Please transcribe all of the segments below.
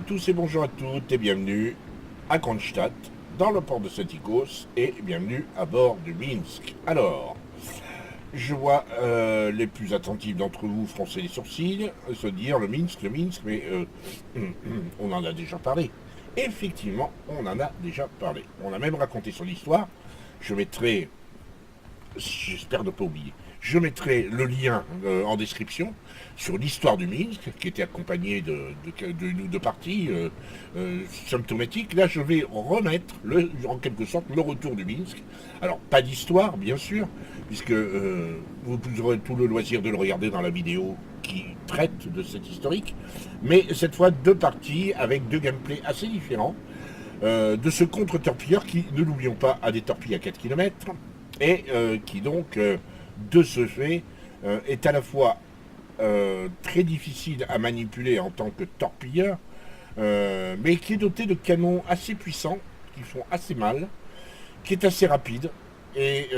à tous et bonjour à toutes et bienvenue à Kronstadt, dans le port de Saint-Icos et bienvenue à bord du Minsk. Alors, je vois les plus attentifs d'entre vous froncer les sourcils, se dire le Minsk, mais on en a déjà parlé. Effectivement, on en a déjà parlé. On a même raconté son histoire. Je mettrai, j'espère ne pas oublier, je mettrai le lien en description sur l'histoire du Minsk, qui était accompagné de parties symptomatiques. Là, je vais remettre, en quelque sorte, le retour du Minsk. Alors, pas d'histoire, bien sûr, puisque vous aurez tout le loisir de le regarder dans la vidéo qui traite de cet historique, mais cette fois, deux parties avec deux gameplays assez différents de ce contre-torpilleur qui, ne l'oublions pas, a des torpilles à 4 km et qui donc, de ce fait, est à la fois très difficile à manipuler en tant que torpilleur, mais qui est doté de canons assez puissants, qui font assez mal, qui est assez rapide, et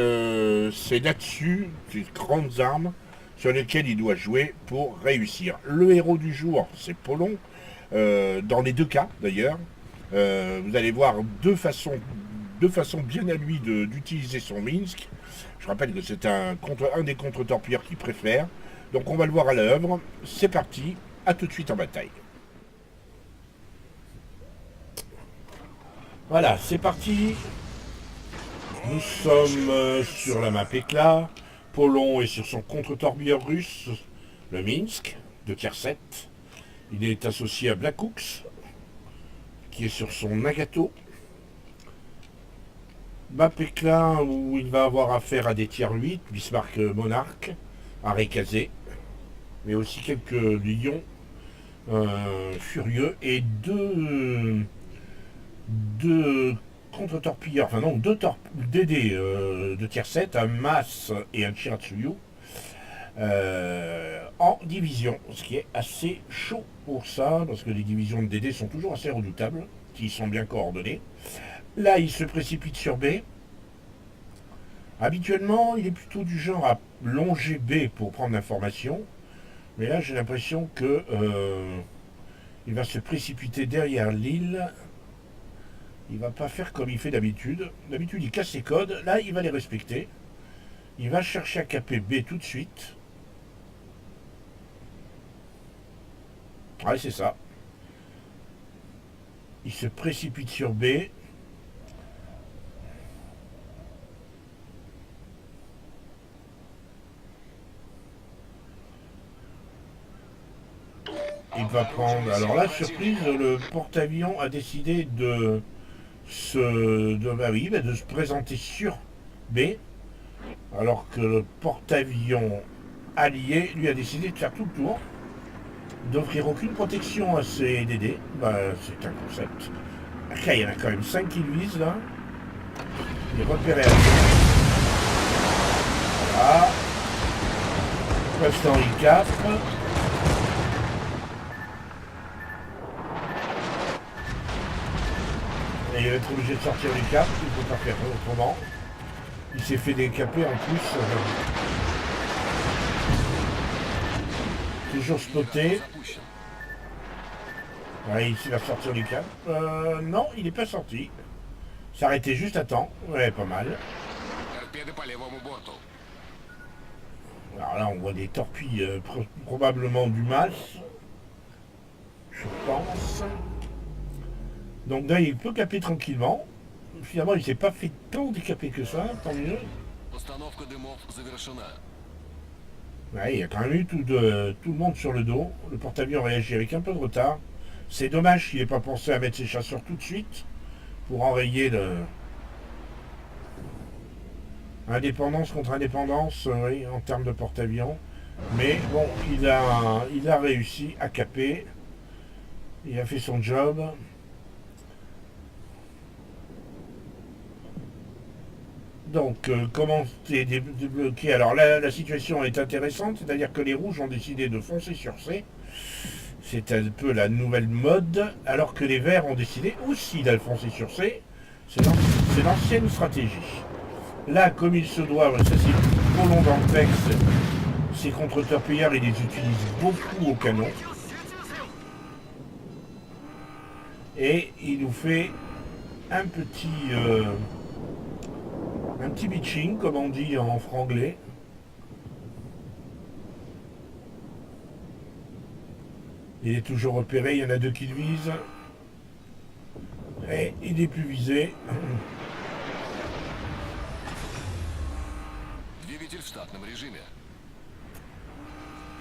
c'est là-dessus, ces grandes armes, sur lesquelles il doit jouer pour réussir. Le héros du jour, c'est Polon, dans les deux cas d'ailleurs. Vous allez voir deux façons bien à lui d'utiliser son Minsk. Je rappelle que c'est un des contre-torpilleurs qu'il préfère. Donc on va le voir à l'œuvre. C'est parti, à tout de suite en bataille. Voilà, c'est parti. Nous sommes sur la map éclat. Polon est sur son contre-torpilleur russe, le Minsk, de tier 7. Il est associé à Black Hawks, qui est sur son Nagato. Map éclat où il va avoir affaire à des tiers 8, Bismarck Monarch, Arékazé, mais aussi quelques lions furieux et deux contre-torpilleurs, enfin non, deux DD de tier 7, un Mas et un Chiratsuyu en division, ce qui est assez chaud pour ça, parce que les divisions de DD sont toujours assez redoutables, qui sont bien coordonnées. Là, il se précipite sur B. Habituellement, il est plutôt du genre à longer B pour prendre l'information, mais là, j'ai l'impression que il va se précipiter derrière l'île. Il va pas faire comme il fait d'habitude. D'habitude, il casse ses codes. Là, il va les respecter. Il va chercher à caper B tout de suite. Ouais, c'est ça. Il se précipite sur B. Il va prendre... Alors là, surprise, le porte-avions a décidé de se présenter sur B, alors que le porte-avions allié, lui, a décidé de faire tout le tour, d'offrir aucune protection à ses DD. C'est un concept. Après, il y en a quand même 5 qui le visent, là. Il est repéré à lui. Voilà. Prestant il cap. Et il va être obligé de sortir du cap, il ne peut pas faire autrement. Il s'est fait décaper en plus. Toujours spoté. Ouais, il va sortir du cap. Non, il n'est pas sorti. S'arrêter juste à temps. Ouais, pas mal. Alors là, on voit des torpilles, probablement du Mas. Je pense. Donc là, il peut caper tranquillement. Finalement, il s'est pas fait tant décaper que ça, tant mieux. Ouais, il y a quand même eu tout le monde sur le dos. Le porte-avions réagit avec un peu de retard. C'est dommage qu'il n'ait pas pensé à mettre ses chasseurs tout de suite pour enrayer indépendance contre indépendance, oui, en termes de porte-avions. Mais bon, il a réussi à caper. Il a fait son job. Donc, comment c'est débloqué? Alors là, la situation est intéressante, c'est-à-dire que les rouges ont décidé de foncer sur C. C'est un peu la nouvelle mode, alors que les verts ont décidé aussi d'aller foncer sur C. C'est l'ancienne stratégie. Là, comme il se doit, ça c'est trop long dans le texte, ces contre-torpilleurs, ils les utilisent beaucoup au canon. Et il nous fait un petit bitching, comme on dit en franglais. Il est toujours repéré, il y en a deux qui le visent. Et il n'est plus visé.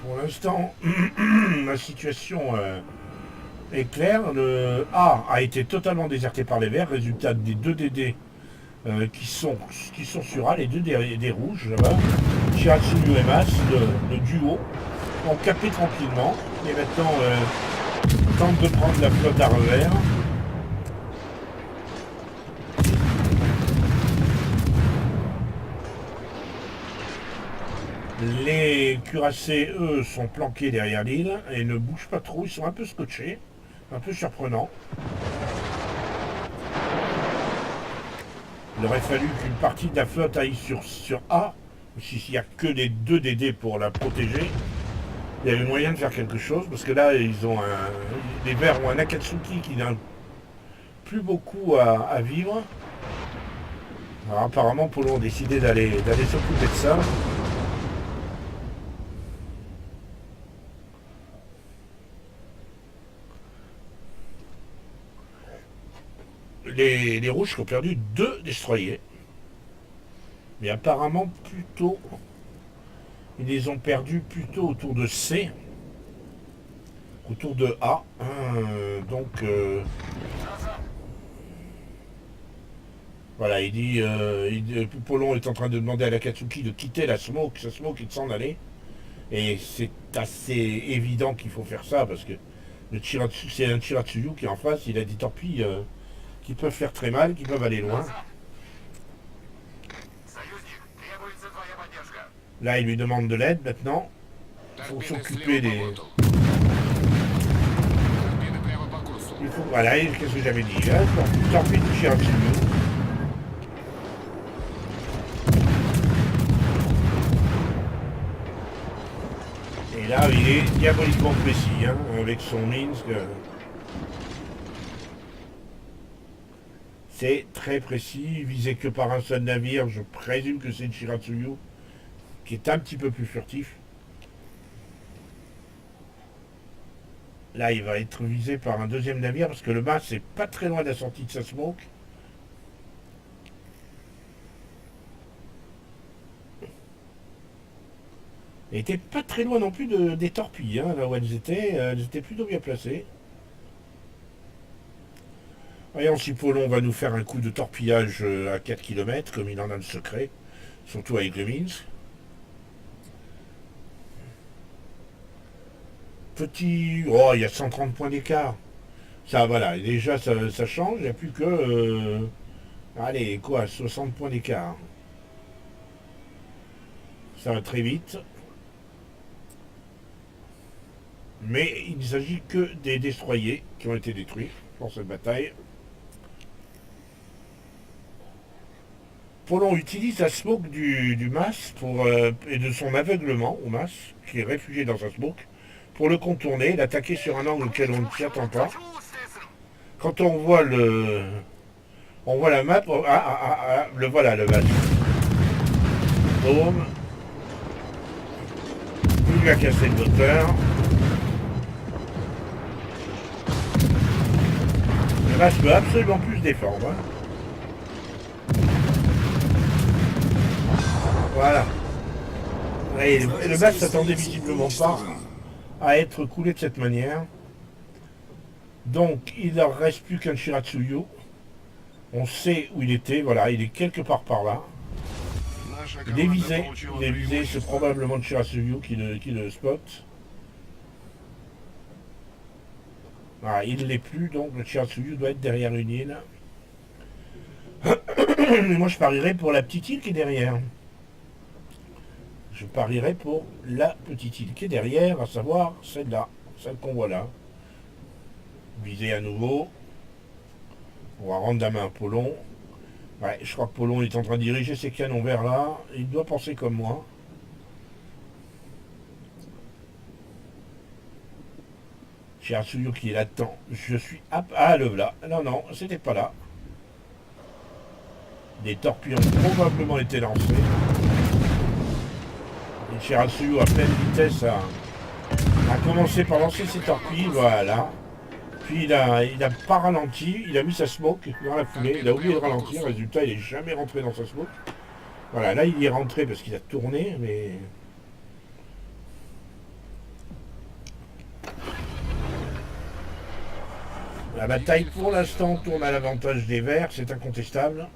Pour l'instant, la situation est claire. Le A a été totalement déserté par les Verts. Résultat des deux DD qui sont sur A, les deux des rouges là-bas. Shiratsuyu et Mas, le duo, ont capé tranquillement. Et maintenant, tente de prendre la flotte à revers. Les cuirassés, eux, sont planqués derrière l'île et ne bougent pas trop. Ils sont un peu scotchés, un peu surprenants. Il aurait fallu qu'une partie de la flotte aille sur A. S'il n'y a que les deux DD pour la protéger, il y avait moyen de faire quelque chose. Parce que là, les Verts ont un Akatsuki qui n'a plus beaucoup à vivre. Alors, apparemment, Polo a décidé d'aller s'occuper de ça. Les rouges ont perdu 2 destroyers. Mais apparemment plutôt. Ils les ont perdus plutôt autour de C. Autour de A. Donc. Voilà, il dit. Polon est en train de demander à l'Akatsuki de quitter sa smoke et de s'en aller. Et c'est assez évident qu'il faut faire ça parce que c'est un Shiratsuyu qui est en face. Il a des torpilles qui peuvent faire très mal, qui peuvent aller loin. Là, il lui demande de l'aide maintenant. Il faut s'occuper des... Voilà, qu'est-ce que j'avais dit hein, torpille du Shiratsuyu. Et là, il est diaboliquement précis, hein, avec son Minsk. C'est très précis, visé que par un seul navire. Je présume que c'est le Shiratsuyu, qui est un petit peu plus furtif. Là, il va être visé par un deuxième navire, parce que le mât, c'est pas très loin de la sortie de sa smoke. Il était pas très loin non plus des torpilles, hein, là où elles étaient plutôt bien placées. Voyons si Polon va nous faire un coup de torpillage à 4 km, comme il en a le secret, surtout avec le Minsk. Petit... Oh, il y a 130 points d'écart. Ça, voilà, déjà, ça change, il n'y a plus que... allez, quoi, 60 points d'écart. Ça va très vite. Mais il ne s'agit que des destroyers qui ont été détruits pour cette bataille. Polon utilise la smoke du Mas et de son aveuglement au Mas, qui est réfugié dans sa smoke, pour le contourner, l'attaquer sur un angle auquel on ne s'y attend pas. Quand on voit la map, le voilà le Mas. Boum. Il lui a cassé le moteur. Le Mas peut absolument plus se défendre. Hein. Voilà. Et le Mas s'attendait visiblement pas à être coulé de cette manière. Donc il ne leur reste plus qu'un Shiratsuyu. On sait où il était, voilà, il est quelque part par là. Il est visé, c'est probablement le Shiratsuyu qui le spot. Voilà, il ne l'est plus, donc le Shiratsuyu doit être derrière une île. Mais moi je parierais pour la petite île qui est derrière. Je parierais pour la petite île qui est derrière, à savoir celle-là, celle qu'on voit là. Viser à nouveau. On va rendre la main à Polon. Ouais, je crois que Polon est en train de diriger ses canons vers là. Il doit penser comme moi. Chirasuyu qui est là-dedans. Je suis... Ah, le voilà. Non, non, c'était pas là. Des torpilles ont probablement été lancées. Et Chirasuyu, à pleine vitesse, a commencé par lancer ses torpilles. Voilà. Puis il a pas ralenti. Il a mis sa smoke dans la foulée. Il a oublié de ralentir. Résultat, il n'est jamais rentré dans sa smoke. Voilà, là, il y est rentré parce qu'il a tourné, mais... La bataille, pour l'instant, tourne à l'avantage des Verts, c'est incontestable.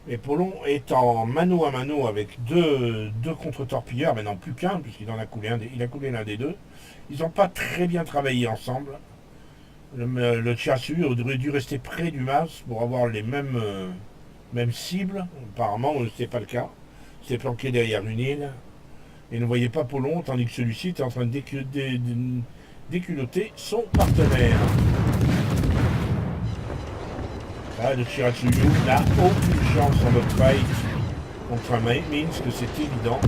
Et Polon est en mano à mano avec deux contre-torpilleurs, maintenant plus qu'un, puisqu'il en a coulé l'un des deux. Ils n'ont pas très bien travaillé ensemble. Le Chirasuyu aurait dû rester près du mas pour avoir les mêmes cibles. Apparemment, ce n'était pas le cas. Il s'est planqué derrière une île et ne voyait pas Polon, tandis que celui-ci était en train de déculotter son partenaire. Là, le Chirasuyu n'a aucune chance en notre fight contre un Minsk, c'est évident.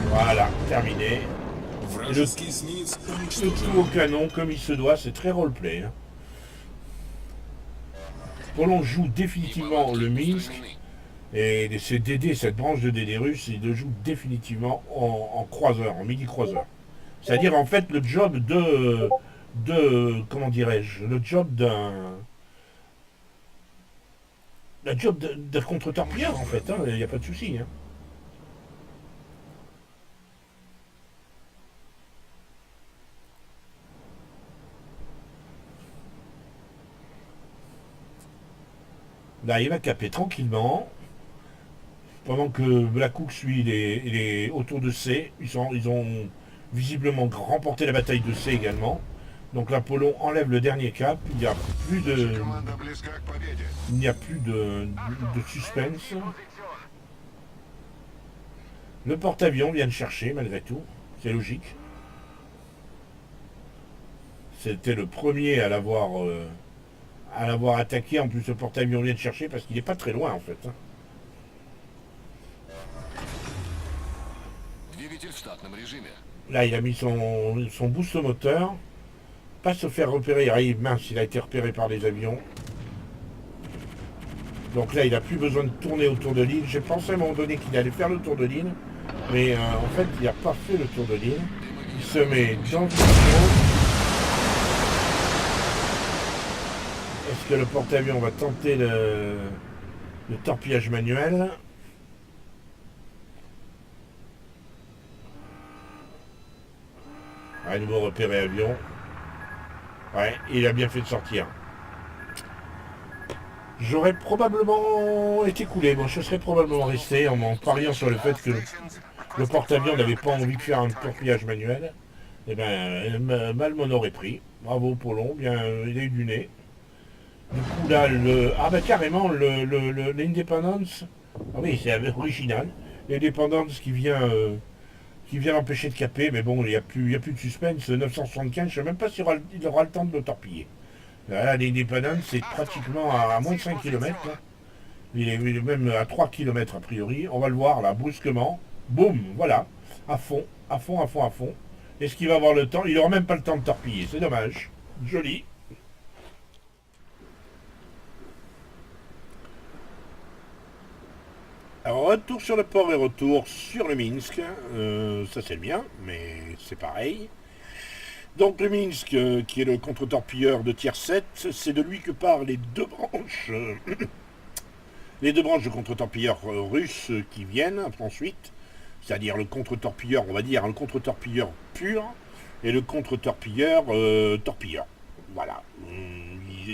Voilà, terminé. Le coup au canon, comme il se doit, c'est très roleplay. Hein. Polon joue définitivement le Minsk. Et ces DD, cette branche de DD russe, il le joue définitivement en croiseur, en midi-croiseur. C'est-à-dire, en fait, le job comment dirais-je, le job d'un contre-torpilleur, en fait, il n'y a pas de souci. Hein. Là, il va caper tranquillement. Pendant que Black Hawk, lui, il est autour de C. Ils ont visiblement remporté la bataille de C également. Donc l'Apollon enlève le dernier cap. Il n'y a plus de suspense. Le porte-avions vient de chercher, malgré tout. C'est logique. C'était le premier à l'avoir attaqué. En plus, le porte-avions vient de chercher parce qu'il n'est pas très loin, en fait. Hein. Là, il a mis son boost moteur. Pas se faire repérer. Ah, mince, il a été repéré par les avions. Donc là, il n'a plus besoin de tourner autour de l'île. J'ai pensé à un moment donné qu'il allait faire le tour de l'île. Mais en fait, il n'a pas fait le tour de l'île. Il se met dans le bateau. Est-ce que le porte-avions va tenter le torpillage manuel? À nouveau repéré avion. Ouais, il a bien fait de sortir. J'aurais probablement été coulé. Bon, je serais probablement resté en pariant sur le fait que le porte-avions n'avait pas envie de faire un torpillage manuel. Eh bien, mal m'en aurait pris. Bravo Polon, bien, il a eu du nez. Du coup là, carrément, l'Independence. Ah oui, c'est original. L'Independence qui vient l'empêcher de caper, mais bon, il n'y a plus de suspense. 975, je ne sais même pas s'il aura le temps de le torpiller. Là, l'Independence, c'est pratiquement à moins de 5 km. Là. Il est même à 3 km a priori. On va le voir là, brusquement. Boum, voilà. À fond, à fond, à fond, à fond. Est-ce qu'il va avoir le temps? Il n'aura même pas le temps de torpiller. C'est dommage. Joli. Alors, retour sur le port et retour sur le Minsk. Ça, c'est le mien, mais c'est pareil. Donc, le Minsk, qui est le contre-torpilleur de tier 7, c'est de lui que parlent les deux branches. Les deux branches de contre-torpilleurs russes qui viennent ensuite. C'est-à-dire le contre-torpilleur, on va dire, le contre-torpilleur pur et le contre-torpilleur torpilleur. Voilà.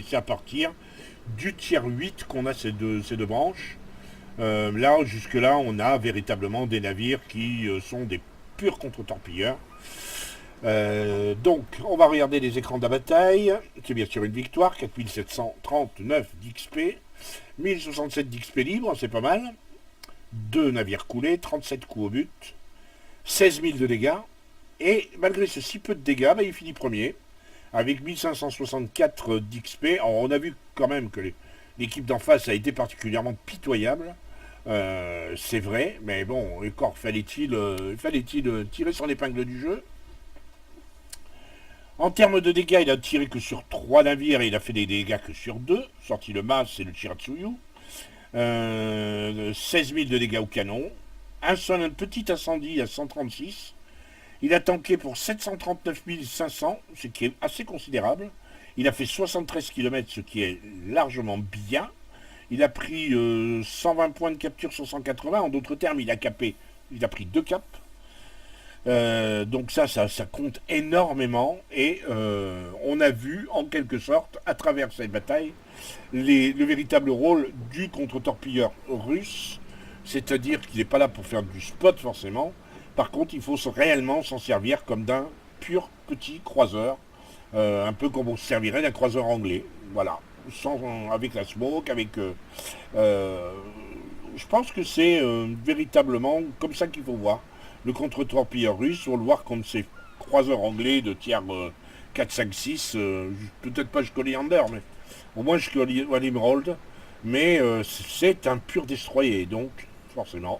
C'est à partir du tier 8 qu'on a ces deux branches. Là, jusque-là, on a véritablement des navires qui sont des purs contre-torpilleurs. Donc, on va regarder les écrans de la bataille. C'est bien sûr une victoire, 4739 d'XP, 1067 d'XP libre, c'est pas mal. 2 navires coulés, 37 coups au but, 16 000 de dégâts. Et malgré ce si peu de dégâts, il finit premier, avec 1564 d'XP. Alors, on a vu quand même que l'équipe d'en face a été particulièrement pitoyable. C'est vrai, mais bon, encore fallait-il tirer son épingle du jeu. En termes de dégâts, il a tiré que sur 3 navires et il a fait des dégâts que sur 2, sorti le Mas et le Chiratsuyu. 16 000 de dégâts au canon. Un petit incendie à 136. Il a tanké pour 739 500, ce qui est assez considérable. Il a fait 73 km, ce qui est largement bien. Il a pris 120 points de capture sur 180. En d'autres termes, il a pris 2 caps. Donc ça compte énormément. Et on a vu, en quelque sorte, à travers cette bataille, le véritable rôle du contre-torpilleur russe. C'est-à-dire qu'il n'est pas là pour faire du spot, forcément. Par contre, il faut réellement s'en servir comme d'un pur petit croiseur. Un peu comme on se servirait d'un croiseur anglais. Voilà. Avec la smoke, je pense que c'est véritablement comme ça qu'il faut voir le contre-torpilleur russe. On le voir comme ces croiseurs anglais de tiers 4, 5, 6. Peut-être pas jusqu'au Leander, mais au moins jusqu'au Emerald. Mais c'est un pur destroyer, donc forcément.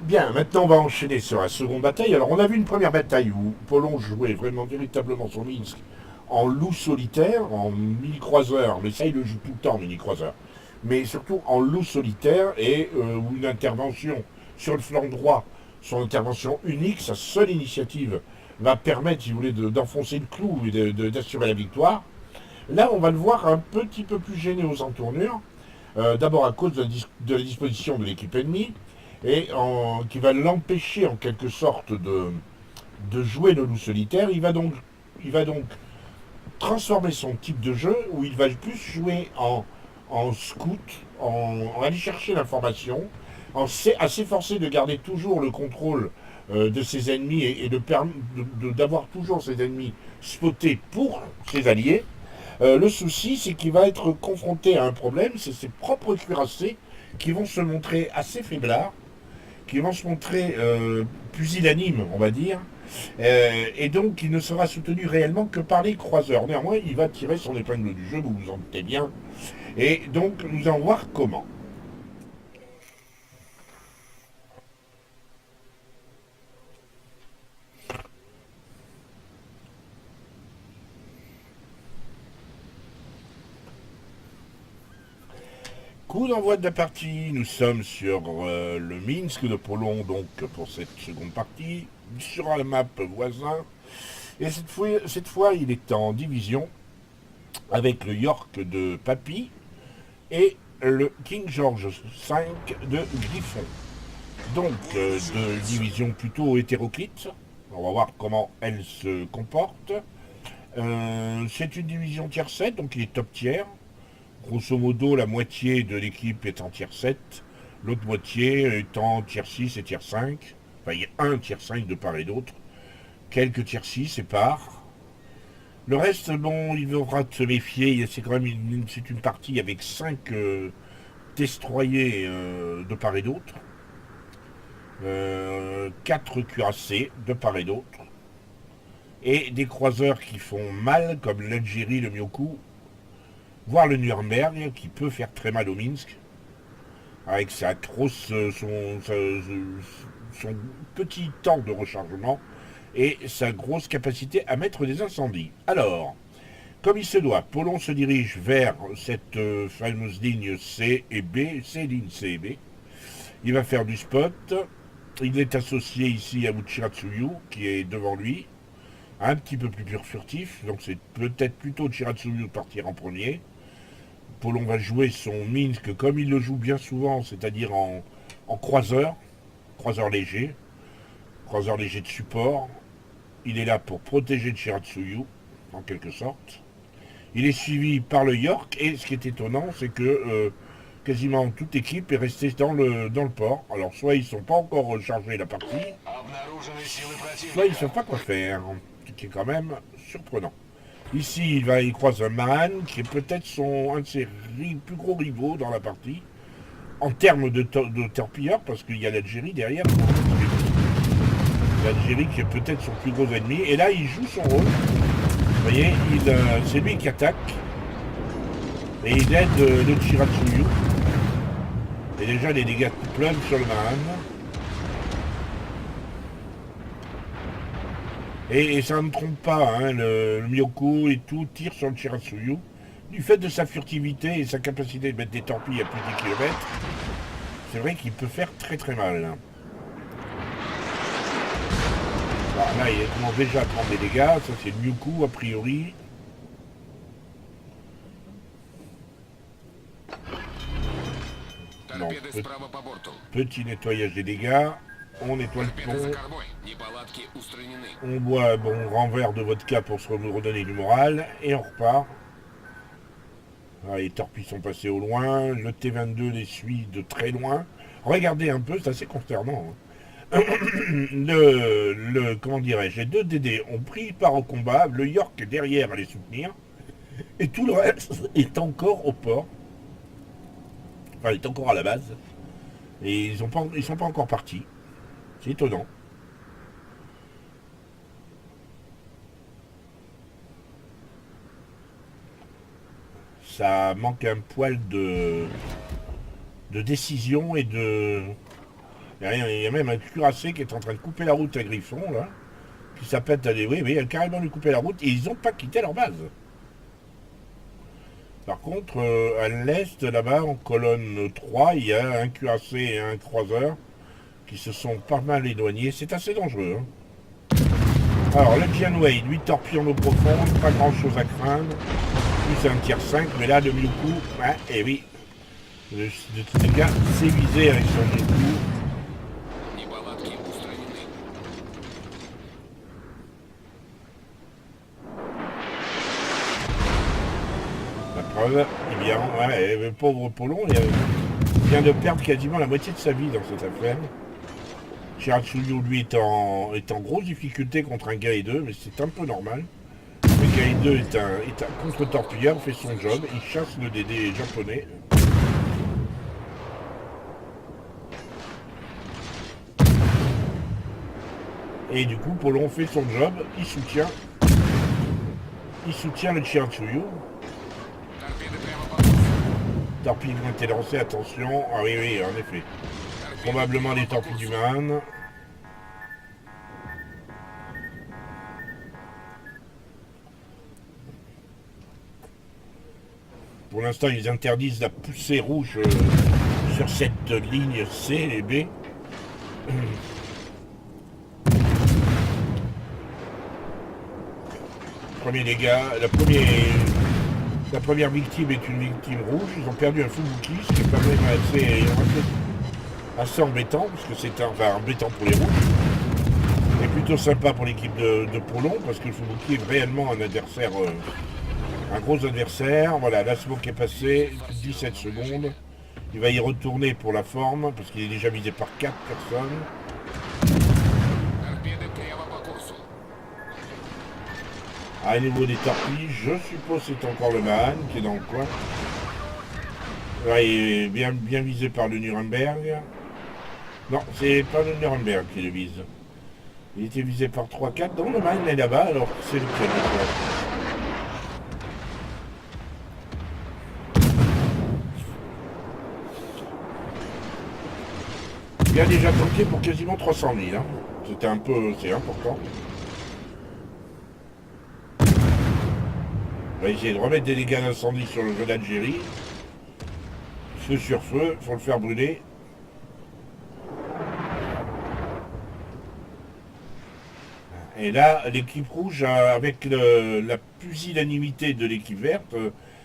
Bien, maintenant on va enchaîner sur la seconde bataille. Alors on a vu une première bataille où Polon jouait vraiment véritablement son Minsk en loup solitaire, en mini-croiseur, mais ça il le joue tout le temps, mini-croiseur, mais surtout en loup solitaire et une intervention sur le flanc droit, son intervention unique, sa seule initiative va permettre, si vous voulez, d'enfoncer le clou et d'assurer la victoire. Là on va le voir un petit peu plus gêné aux entournures, d'abord à cause de la disposition de l'équipe ennemie, et qui va l'empêcher en quelque sorte de jouer le loup solitaire. Il va donc transformer son type de jeu où il va plus jouer en scout, en aller chercher l'information, à s'efforcer de garder toujours le contrôle de ses ennemis et d'avoir toujours ses ennemis spotés pour ses alliés. Le souci, c'est qu'il va être confronté à un problème, c'est ses propres cuirassés qui vont se montrer assez faiblards, qui vont se montrer pusillanimes, on va dire, et donc il ne sera soutenu réellement que par les croiseurs. Néanmoins, il va tirer son épingle du jeu, vous vous en doutez bien, et donc nous allons voir comment. Coup d'envoi de la partie, nous sommes sur le Minsk de Polon, donc pour cette seconde partie, sur la map voisin. Et cette fois, il est en division avec le York de Papy et le King George V de Griffon. Donc, de division plutôt hétéroclite. On va voir comment elle se comporte. C'est une division tier 7, donc il est top tier. Grosso modo, la moitié de l'équipe est en tier 7, l'autre moitié étant tier 6 et tier 5. Enfin, il y a un tier 5 de part et d'autre. Quelques tier 6 séparent. Le reste, bon, il faudra se méfier. C'est quand même une partie avec 5 destroyers de part et d'autre. 4 cuirassés de part et d'autre. Et des croiseurs qui font mal, comme l'Algérie, le Myoku, voire le Nuremberg, qui peut faire très mal au Minsk, avec son petit temps de rechargement et sa grosse capacité à mettre des incendies. Alors, comme il se doit, Polon se dirige vers cette fameuse ligne C et B, ligne C et B. Il va faire du spot. Il est associé ici à Chiratsuyu, qui est devant lui, un petit peu plus furtif, donc c'est peut-être plutôt Chiratsuyu de partir en premier. Polon va jouer son Minsk comme il le joue bien souvent, c'est-à-dire en croiseur léger de support. Il est là pour protéger Chiratsuyu, en quelque sorte. Il est suivi par le York, et ce qui est étonnant, c'est que quasiment toute équipe est restée dans le port. Alors soit ils ne sont pas encore rechargés la partie, soit ils ne savent pas quoi faire, ce qui est quand même surprenant. Ici, il croise un Mahan, qui est peut-être un de ses plus gros rivaux dans la partie, en termes de torpilleurs, parce qu'il y a l'Algérie derrière. L'Algérie qui est peut-être son plus gros ennemi. Et là, il joue son rôle. Vous voyez, c'est lui qui attaque. Et il aide le Chiratsuyu. Et déjà les dégâts pleuvent sur le Mahan. Et ça ne trompe pas, hein, le Myoko et tout tire sur le Chiratsuyu. Du fait de sa furtivité et sa capacité de mettre des torpilles à plus de 10 km, c'est vrai qu'il peut faire très très mal. Hein. Alors là, il commence déjà à prendre des dégâts. Ça, c'est le Myoko, a priori. Non, petit nettoyage des dégâts. On nettoie le pont. On boit un bon grand verre de vodka pour se redonner du moral. Et on repart. Alors, les torpilles sont passées au loin. Le T-22 les suit de très loin. Regardez un peu, c'est assez consternant. Hein. Comment dirais-je, les deux DD ont pris part au combat, le York est derrière à les soutenir, et tout le reste est encore au port. Enfin, il est encore à la base. Et ils sont pas encore partis. C'est étonnant. Ça manque un poil de décision et de... Il y a même un cuirassé qui est en train de couper la route à Griffon, là. Qui s'apprête à... Oui, il a carrément lui couper la route et ils n'ont pas quitté leur base. Par contre, à l'est, là-bas, en colonne 3, il y a un cuirassé et un croiseur qui se sont pas mal éloignés. C'est assez dangereux. Hein. Alors, le Janway, lui, torpille en eau profonde, pas grand-chose à craindre. Lui, c'est un tiers 5, mais là, le Myoko, hein, eh oui, de tous les cas, c'est visé avec son Myoko. Eh bien, ouais, le pauvre Polon, il vient de perdre quasiment la moitié de sa vie dans cette affaire. Chiratsuyu, lui, est en grosse difficulté contre un Gai 2, mais c'est un peu normal. Le Gai 2 est un contre-torpilleur, fait son job, il chasse le DD japonais. Et du coup, Polon fait son job, il soutient le Chiratsuyu. Torpilles ont été lancées, attention. Ah oui, en effet. Probablement les torpilles du Mahan. Pour l'instant, ils interdisent la poussée rouge sur cette ligne C et B. Premier dégât, la première victime est une victime rouge. Ils ont perdu un Fubuki, ce qui est quand même assez embêtant, parce que c'est embêtant pour les rouges. Et plutôt sympa pour l'équipe de Polon, parce que le Fubuki est réellement un adversaire, un gros adversaire. Voilà, la smoke est passée, 17 secondes. Il va y retourner pour la forme, parce qu'il est déjà visé par 4 personnes. À niveau des torpilles, je suppose que c'est encore le Mahan qui est dans le coin. Ouais, il est bien visé par le Nuremberg. Non, c'est pas le Nuremberg qui le vise. Il était visé par 3-4. Donc le Mahan est là-bas, alors c'est lequel? Il a déjà tanké pour quasiment 300 000. Hein. C'est important. On va essayer de remettre des dégâts d'incendie sur le jeu d'Algérie. Feu sur feu, faut le faire brûler. Et là, l'équipe rouge, avec la pusillanimité de l'équipe verte,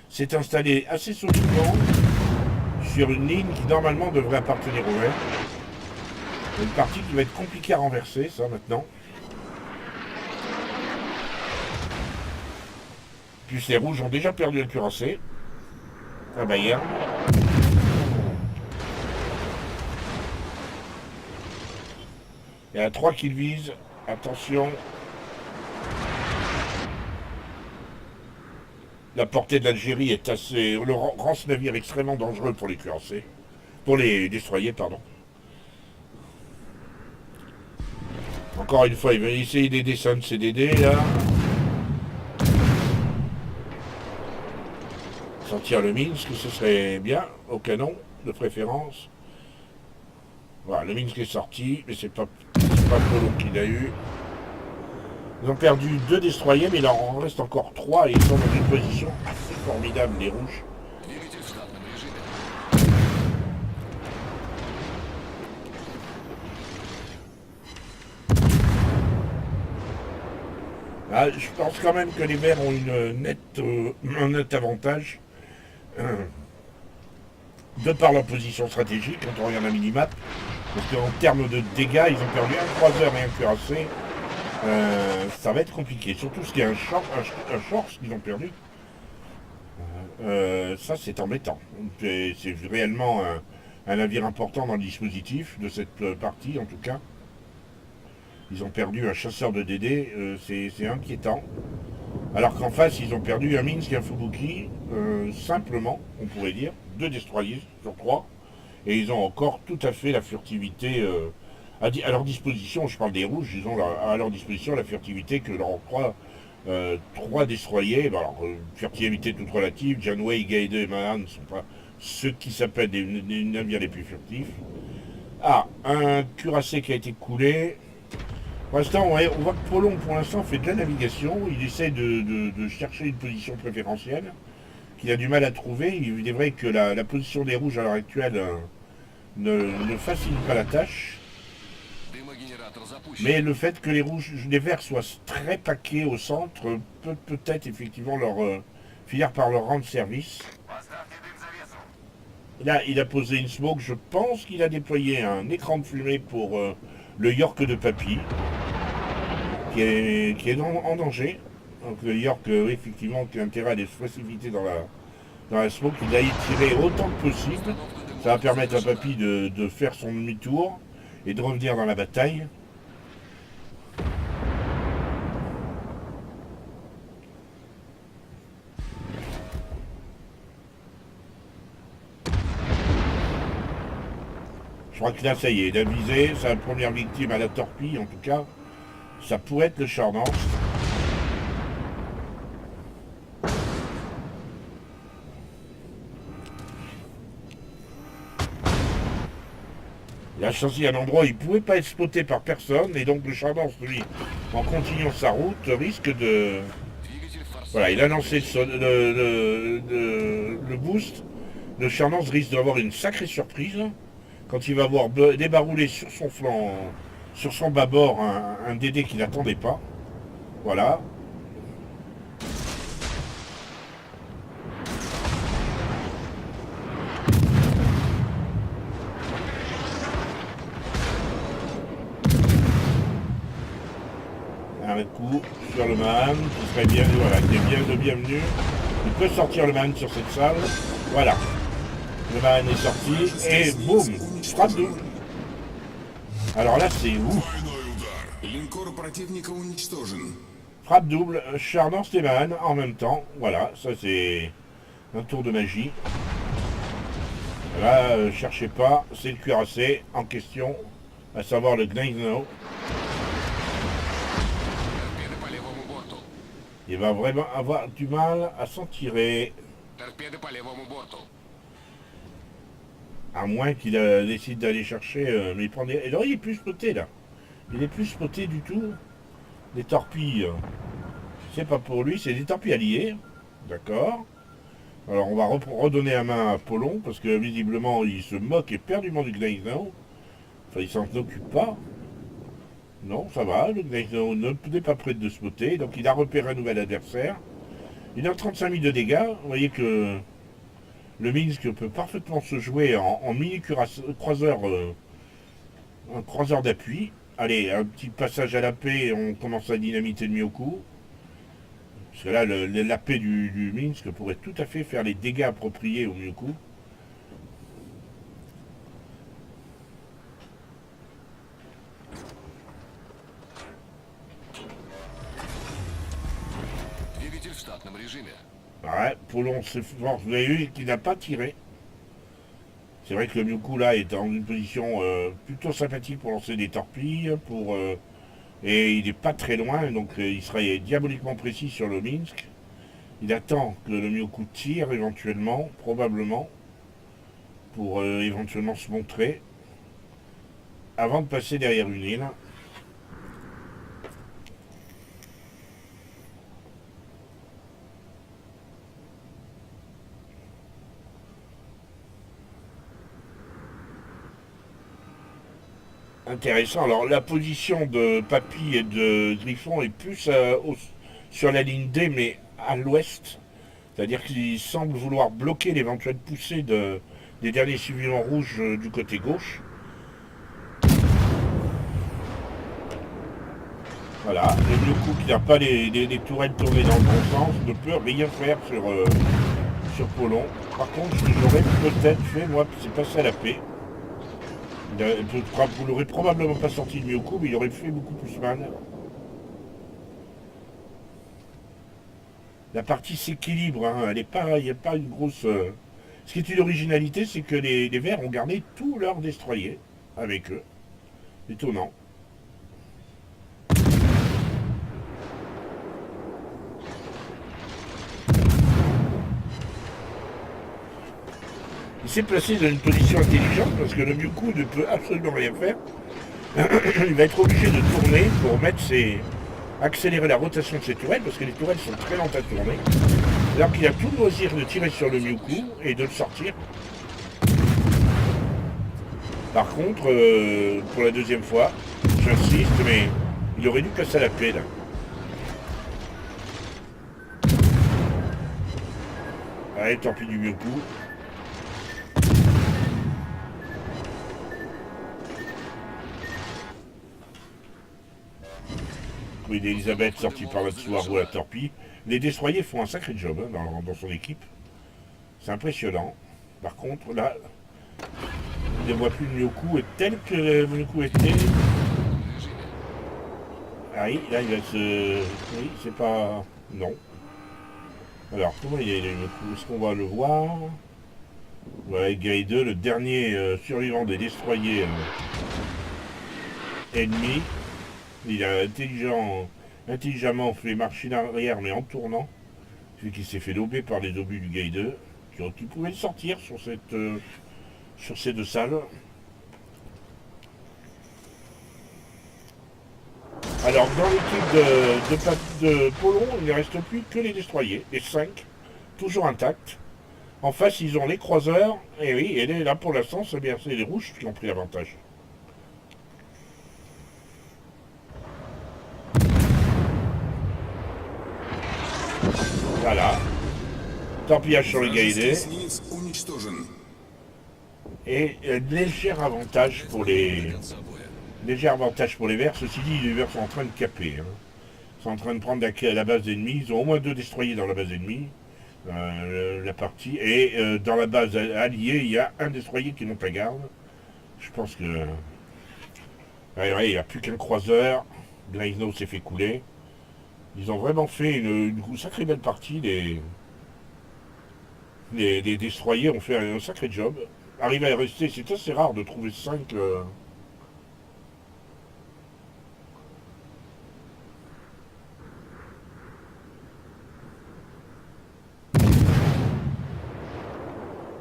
s'est installée assez solidement sur une ligne qui normalement devrait appartenir au vert. Une partie qui va être compliquée à renverser, ça, maintenant. Puis les rouges ont déjà perdu un cuirassé. À Bayern. Il y a 3 qui le visent. Attention. La portée de l'Algérie est assez... Le rend ce navire extrêmement dangereux pour les cuirassés. Pour les destroyers, pardon. Encore une fois, il va essayer d'aider son CDD, là. Sortir le Minsk, ce serait bien, au canon, de préférence. Voilà, le Minsk est sorti, mais c'est pas Polo qui l'a eu. Ils ont perdu 2 destroyers, mais il en reste encore 3 et ils sont dans une position assez formidable, les rouges. Ah, je pense quand même que les verts ont un net avantage. De par leur position stratégique, quand on regarde la minimap. Parce qu'en termes de dégâts, ils ont perdu un croiseur et un cuirassé. Ça va être compliqué. Surtout ce qui est un short qu'ils ont perdu. Ça, c'est embêtant. C'est réellement un navire important dans le dispositif de cette partie, en tout cas. Ils ont perdu un chasseur de DD. C'est inquiétant. Alors qu'en face, ils ont perdu un Minsk et un Fubuki. Simplement, on pourrait dire. 2 destroyers sur 3. Et ils ont encore tout à fait la furtivité à leur disposition. Je parle des rouges, ils ont à leur disposition la furtivité que leur octroient 3 destroyers. Alors, furtivité toute relative. Janway, Gaide et Mahan ne sont pas ceux qui s'appellent des navires les plus furtifs. Ah, un cuirassé qui a été coulé. Pour l'instant, on voit que Polon, pour l'instant, fait de la navigation. Il essaie de chercher une position préférentielle qu'il a du mal à trouver. Il est vrai que la position des rouges à l'heure actuelle ne facilite pas la tâche. Mais le fait que les verts soient très paqués au centre peut peut-être effectivement leur finir par leur rendre service. Là, il a posé une smoke. Je pense qu'il a déployé un écran de fumée pour le York de Papy, qui est en danger. Donc le York, effectivement, qui a intérêt à des facilités dans la smoke. Il a tiré autant que possible. Ça va permettre à Papy de faire son demi-tour et de revenir dans la bataille. Je crois que là, ça y est, il a visé. Sa première victime à la torpille, en tout cas. Ça pourrait être le Charnance. Il a choisi un endroit où il ne pouvait pas être spoté par personne. Et donc le Charnance, lui, en continuant sa route, risque de... Voilà, il a lancé le boost. Le Charnance risque d'avoir une sacrée surprise quand il va voir débarrouler sur son flanc, sur son bâbord, un DD qu'il n'attendait pas. Voilà. Un coup sur le man, qui serait bien, voilà, qui est bien le bienvenu. Il peut sortir le man sur cette salle. Voilà. Le man est sorti et boum, frappe double. Alors là, c'est ouf. Frappe double, Charnance et man en même temps. Voilà, ça c'est un tour de magie. Là, cherchez pas, c'est le cuirassé en question, à savoir le Gneisno. Il va vraiment avoir du mal à s'en tirer. À moins qu'il décide d'aller chercher... mais il prend des... Alors il est plus spoté là. Il est plus spoté du tout. Les torpilles, c'est pas pour lui, c'est des torpilles alliées. D'accord. Alors on va redonner la main à Apollon, parce que visiblement il se moque éperdument du Gneisno. Enfin il s'en occupe pas. Non, ça va, le Gneisno n'est pas prêt de spotter, donc il a repéré un nouvel adversaire. Il a 35 000 de dégâts. Vous voyez que le Minsk peut parfaitement se jouer en mini croiseur, un croiseur d'appui. Allez, un petit passage à la paix, on commence à dynamiter le Myoku. Parce que là, la paix du Minsk pourrait tout à fait faire les dégâts appropriés au Myoku. Ouais, Polon s'efforce, vous avez vu qu'il n'a pas tiré. C'est vrai que le Myoku là est dans une position plutôt sympathique pour lancer des torpilles, et il n'est pas très loin, donc il serait diaboliquement précis sur le Minsk. Il attend que le Myoku tire éventuellement, probablement, pour éventuellement se montrer, avant de passer derrière une île. Intéressant. Alors la position de Papy et de Griffon est plus sur la ligne D, mais à l'ouest. C'est-à-dire qu'ils semblent vouloir bloquer l'éventuelle poussée des derniers survivants rouges du côté gauche. Voilà. Et du coup, qui n'a pas les tourelles tournées dans le bon sens, ne peut rien faire sur Polon. Par contre, ce que j'aurais peut-être fait, moi, c'est passer à la paix. Vous l'aurez probablement pas sorti de Myoku, mais il aurait fait beaucoup plus mal. La partie s'équilibre, hein, il n'y a pas une grosse... Ce qui est une originalité, c'est que les Verts ont gardé tous leurs destroyers avec eux. Étonnant. Il s'est placé dans une position intelligente parce que le Myoku ne peut absolument rien faire. Il va être obligé de tourner pour accélérer la rotation de ses tourelles parce que les tourelles sont très lentes à tourner. Alors qu'il a tout le loisir de tirer sur le Myoku et de le sortir. Par contre, pour la deuxième fois, j'insiste, mais il aurait dû passer à la paix là. Allez, tant pis du Myoku. Oui, d'Elisabeth sortie par la Tsuharu à la torpille. Les destroyers font un sacré job hein, dans son équipe. C'est impressionnant. Par contre, là, il ne voit plus le Myoku tel que le Myoku était. Ah oui, là il va se... Oui, c'est pas... Non. Alors, comment il est le Myoku? Est-ce qu'on va le voir? Ouais, Guy 2, le dernier survivant des destroyers ennemis. Il a intelligemment fait marcher arrière, mais en tournant. C'est qu'il s'est fait lober par les obus du Guy 2, qui pouvaient sortir sur ces deux salles. Alors, dans l'équipe de Polon, il ne reste plus que les destroyers, les 5, toujours intacts. En face, ils ont les croiseurs, et oui, et là, pour l'instant, c'est les rouges qui ont pris l'avantage. Voilà. Torpillage sur le Gaïdé. Et léger avantage pour les Verts. Ceci dit, les Verts sont en train de caper. Hein. Ils sont en train de prendre la base ennemie. Ils ont au moins 2 destroyers dans la base ennemie. La partie. Et dans la base alliée, il y a un destroyer qui monte à garde. Je pense que... Ouais, il n'y a plus qu'un croiseur. Gleisno s'est fait couler. Ils ont vraiment fait une sacrée belle partie. Les destroyers ont fait un sacré job. Arriver à rester, c'est assez rare de trouver 5...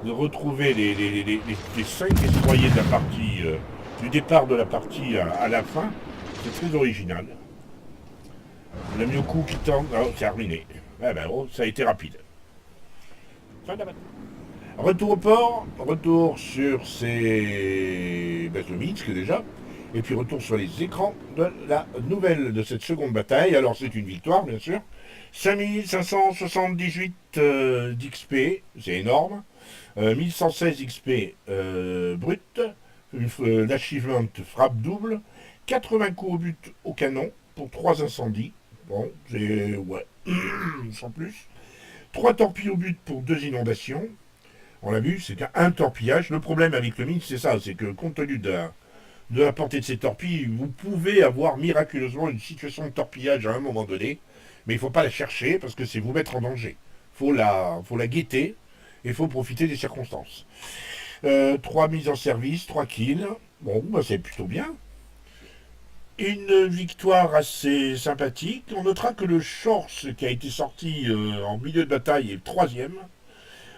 de retrouver les 5 destroyers de la partie, du départ de la partie à la fin, c'est très original. Le Myoku qui tente... Oh, c'est terminé. Ah ben, oh, ça a été rapide. Fin de la bataille. Retour au port, retour sur le Minsk déjà, et puis retour sur les écrans de la nouvelle de cette seconde bataille. Alors c'est une victoire bien sûr. 5578 d'XP, c'est énorme. 1116 XP brut, l'achievement frappe double, 80 coups au but au canon pour 3 incendies. Bon, c'est... ouais, sans plus. 3 torpilles au but pour 2 inondations. On l'a vu, c'est un torpillage. Le problème avec le mine, c'est ça, c'est que compte tenu de la portée de ces torpilles, vous pouvez avoir miraculeusement une situation de torpillage à un moment donné, mais il ne faut pas la chercher parce que c'est vous mettre en danger. Faut la guetter et il faut profiter des circonstances. 3 mises en service, 3 kills. Bon, bah, c'est plutôt bien. Une victoire assez sympathique. On notera que le Shors, qui a été sorti en milieu de bataille, est troisième.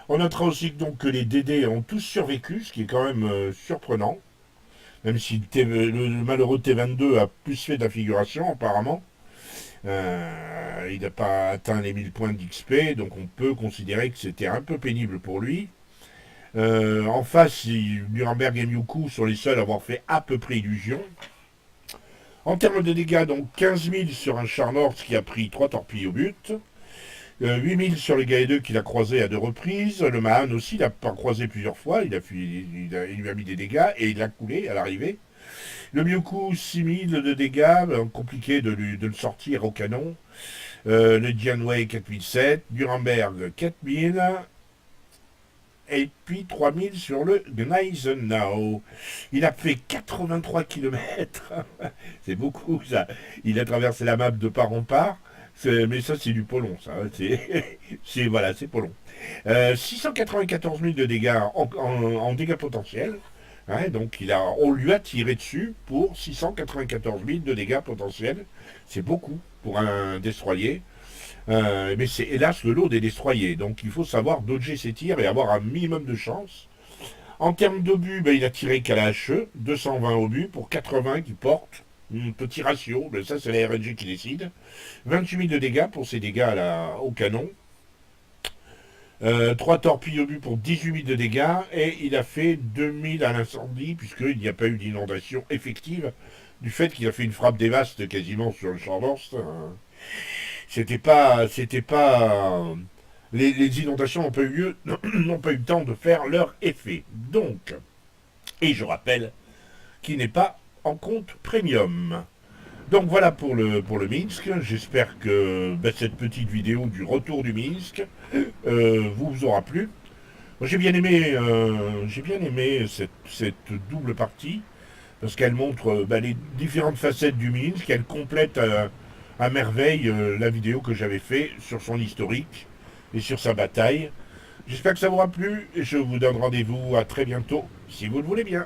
On notera aussi donc que les DD ont tous survécu, ce qui est quand même surprenant. Même si le malheureux T22 a plus fait d'infiguration apparemment. Il n'a pas atteint les 1000 points d'XP, donc on peut considérer que c'était un peu pénible pour lui. En face, Nuremberg et Mewku sont les seuls à avoir fait à peu près illusion. En termes de dégâts, donc 15 000 sur un char Nord qui a pris 3 torpilles au but. 8 000 sur le Gae-2 qu'il a croisé à 2 reprises. Le Mahan aussi, il a pas croisé plusieurs fois. Il lui a mis des dégâts et il a coulé à l'arrivée. Le Mewku, 6 000 de dégâts. Compliqué de le sortir au canon. Le Jianwei, 4007. Nuremberg, 4000. Et puis 3000 sur le Gneisenau. Il a fait 83 km. C'est beaucoup ça. Il a traversé la map de part en part. Mais ça, c'est du polon, ça. Voilà, c'est polon. 694 000 de dégâts en dégâts potentiels. Hein, donc on lui a tiré dessus pour 694 000 de dégâts potentiels. C'est beaucoup pour un destroyer. Mais c'est hélas le lot des destroyers. Donc il faut savoir dodger ses tirs et avoir un minimum de chance. En termes d'obus, il a tiré qu'à la HE, 220 obus pour 80 qui portent. Un petit ratio, mais ça c'est la RNG qui décide. 28 000 de dégâts pour ses dégâts au canon. 3 torpilles obus pour 18 000 de dégâts. Et il a fait 2000 à l'incendie, puisqu'il n'y a pas eu d'inondation effective, du fait qu'il a fait une frappe dévaste quasiment sur le champ d'Orst. C'était pas. Les inondations n'ont pas eu lieu, n'ont pas eu le temps de faire leur effet. Donc, et je rappelle qu'il n'est pas en compte premium. Donc voilà pour le Minsk. J'espère que cette petite vidéo du retour du Minsk vous aura plu. J'ai bien aimé cette double partie parce qu'elle montre les différentes facettes du Minsk. Elle complète à merveille la vidéo que j'avais fait sur son historique et sur sa bataille. J'espère que ça vous aura plu et je vous donne rendez-vous à très bientôt si vous le voulez bien.